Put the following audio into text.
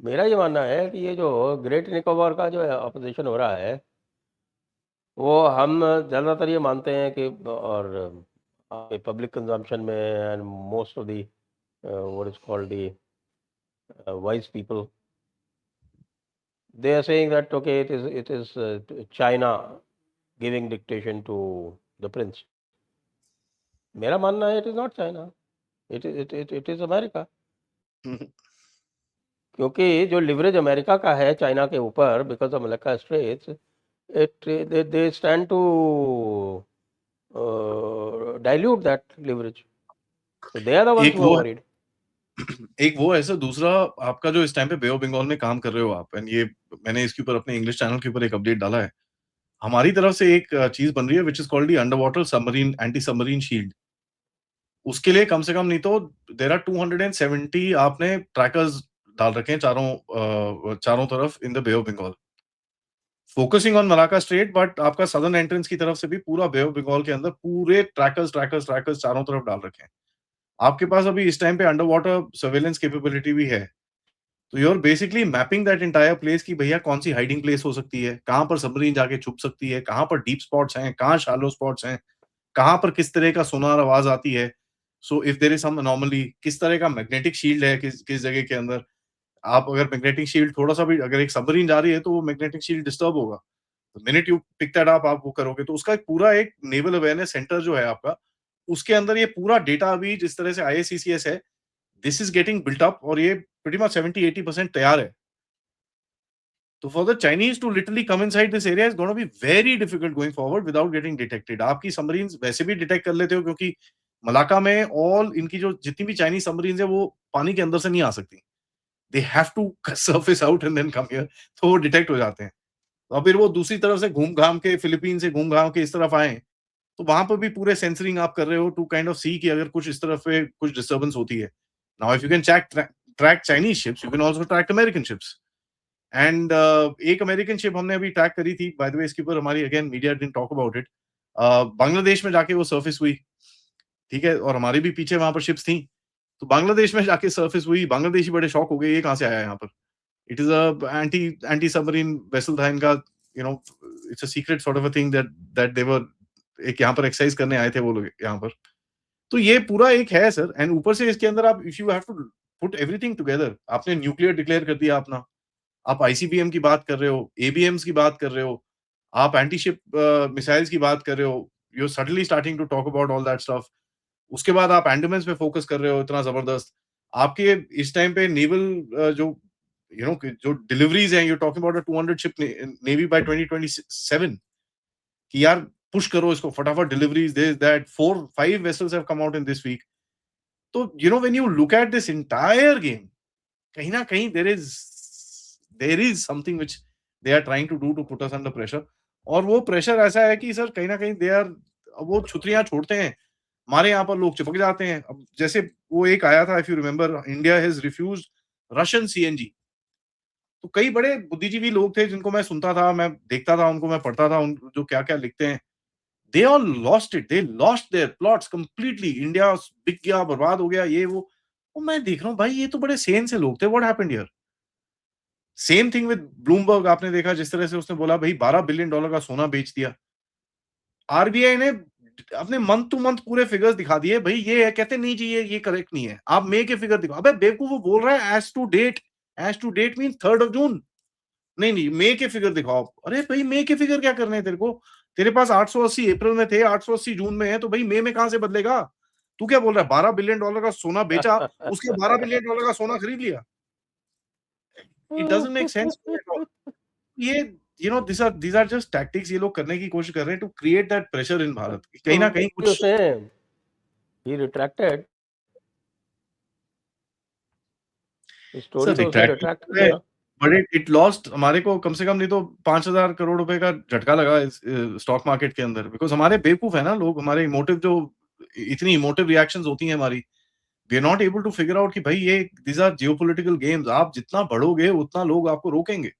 मेरा ये मानना है कि ये जो ग्रेट निकोबार का जो अपोजिशन हो रहा है, वो हम ज़्यादातर ये मानते हैं कि और पब्लिक कंजम्पशन में and most of the what is called the wise people, they are saying that okay, it is China giving dictation to the prince. मेरा मानना है it is not China, it is America. क्योंकि जो leverage America का है China के ऊपर because of Malacca straits, they stand to dilute that leverage. So they are the ones एक who are वो worried. एक वो ऐसा दूसरा आपका जो इस टाइम पे बे ऑफ बंगाल में काम कर रहे हो आप, एंड ये मैंने इसके ऊपर अपने इंग्लिश चैनल के ऊपर एक अपडेट डाला है। हमारी तरफ से एक चीज बन रही है which is called the under water submarine anti submarine shield. उसके लिए कम से कम नहीं तो देयर आर 270 आपने ट्रैकर्स डाल रखे हैं चारों तरफ in the Bay of Bengal, focusing on Malacca strait, but आपका सदर्न एंट्रेंस की तरफ से भी पूरा बे ऑफ बंगाल के अंदर पूरे ट्रैकर्स चारों तरफ डाल रखे हैं। आपके पास अभी इस टाइम पे अंडर वाटर सर्वेलेंस कैपेबिलिटी भी है। तो you are basically mapping that entire place कि भैया कौन सी हाइडिंग प्लेस हो सकती है, कहाँ पर सबमरीन जाके छुप सकती है, कहाँ पर डीप स्पॉट्स हैं, कहाँ शैलो स्पॉट्स हैं, कहाँ पर किस तरह का सोनार आवाज आती है। So if there is some anomaly, किस तरह का मैग्नेटिक शील्ड है किस किस जगह के अंदर। आप अगर मैग्नेटिक शील्ड थोड़ा सा भी, अगर एक सबमरीन जा रही है तो वो मैग्नेटिक शील्ड डिस्टर्ब होगा। तो minute you pick that up, आप वो करोगे तो उसका एक पूरा एक नेवल अवेयरनेस सेंटर जो है आपका, उसके अंदर ये पूरा डेटा अभी जिस तरह से आईएससीसीएस है, this is getting built up, और ये प्रीटी मच 70-80% तैयार है। तो for the Chinese to literally come inside this area is gonna be very difficult going forward without getting detected. आपकी सबमरीन्स वैसे भी डिटेक्ट कर लेते हो क्योंकि मलाका में ऑल इनकी जो जितनी भी चाइनीज सबमरीन्स है वो पानी के अंदर से नहीं आ सकती, they have to surface out and then come here, तो वो डिटेक्ट हो जाते हैं। और फिर वो दूसरी तरफ से घूम घाम के फिलीपीन से घूम घाम के इस तरफ आए, तो वहां पर भी पूरे सेंसरिंग आप कर रहे हो टू काइंड ऑफ सी कि अगर कुछ इस तरफ पे कुछ डिस्टर्बेंस होती है। Now if you can track Chinese ships, you can also track American ships. And एक अमेरिकन शिप हमने अभी ट्रैक करी थी, बाय द वे इसके ऊपर हमारी again media didn't talk about it. Bangladesh में जाके वो सर्फेस हुई, ठीक है, और हमारी भी पीछे वहां पर शिप्स थी। तो बांग्लादेश में जाके सर्फेस हुई, बांग्लादेशी बड़े शॉक हो गए, ये कहाँ से आया यहाँ पर। It is a anti submarine vessel था इनका, you know, it's a secret sort of a thing that that they were, एक यहाँ पर एक्सरसाइज करने आए थे वो लोग यहाँ पर। तो ये पूरा एक है सर, एंड ऊपर से इसके अंदर आप if you have to put everything together, आपने न्यूक्लियर डिक्लेयर कर दिया अपना, आप आईसीबीएम की बात कर रहे हो, एबीएम्स की बात कर रहे हो, आप एंटी शिप मिसाइल्स की बात कर रहे हो, you are suddenly starting to talk about all that stuff. उसके बाद आप एंडोमेंस पे फोकस कर रहे हो इतना जबरदस्त। आपके इस टाइम पे नेवल जो जो डिलीवरीज हैं, you talking about a 200 ship navy by 2027, कि यार पुश करो इसको फटाफट, deliveries this that, 4-5 vessels have come out in this week. तो when you look at this entire game, कहीं ना कहीं there is something which they are trying to do to put us under pressure. और वो pressure ऐसा है कि sir कहीं ना कहीं दे आर, वो छुत्रियां छोड़ते हैं, हमारे यहाँ पर लोग चिपक जाते हैं। अब जैसे वो एक आया था, if you remember, India has refused Russian CNG. तो कई बड़े बुद्धिजीवी लोग थे जिनको मैं सुनता था, मैं देखता था उनको, मैं पढ़ता था उन जो क्या-क्या लिखते हैं। They all lost it, they lost their plots completely, India बिक गया, बर्बाद हो गया, ये वो। और मैं देख रहा हूँ भाई ये तो बड़े सेन से लोग थे, what happened here? Same thing with Bloomberg, आपने देखा जिस तरह से उसने बोला भाई $12 बिलियन का सोना बेच दिया। आरबीआई ने अपने मंथ टू मंथ पूरे फिगर्स दिखा दिए, भाई ये है, कहते नहीं जी ये करेक्ट नहीं है, आप मई के फिगर दिखाओ। अबे बेवकूफ, वो बोल रहा है as to date mean 3rd of June। नहीं नहीं, मई के फिगर दिखाओ। अरे भाई मई के फिगर क्या करने हैं तेरे को? तेरे पास 880 अप्रैल में थे, 880 जून में है, तो भाई मई में कहां से बदलेगा? तू क्या बोल रहा है? $12 बिलियन का सोना बेचा, उसके $12 बिलियन का सोना खरीद लिया। It doesn't make sense at all. ये these are just tactics ये लोग करने की कोशिश कर रहे हैं to create that pressure in Bharat. कहीं ना कहीं कुछ उसने he retracted, स्टोरी सर तो उसने रिट्रैक्ट रिट्रैक्ट कर है, दिया। बट इट लॉस्ट हमारे को कम से कम नहीं तो 5,000 करोड़ रुपए का झटका लगा इस स्टॉक मार्केट के अंदर, बिकॉज हमारे बेवकूफ है ना लोग, हमारे इमोटिव जो इतनी इमोटिव रिएक्शंस होती हैं हमारी, we are not able to figure out कि भाई ये दीज आर जियोपॉलिटिकल गेम्स, आप जितना बढ़ोगे उतना लोग आपको रोकेंगे।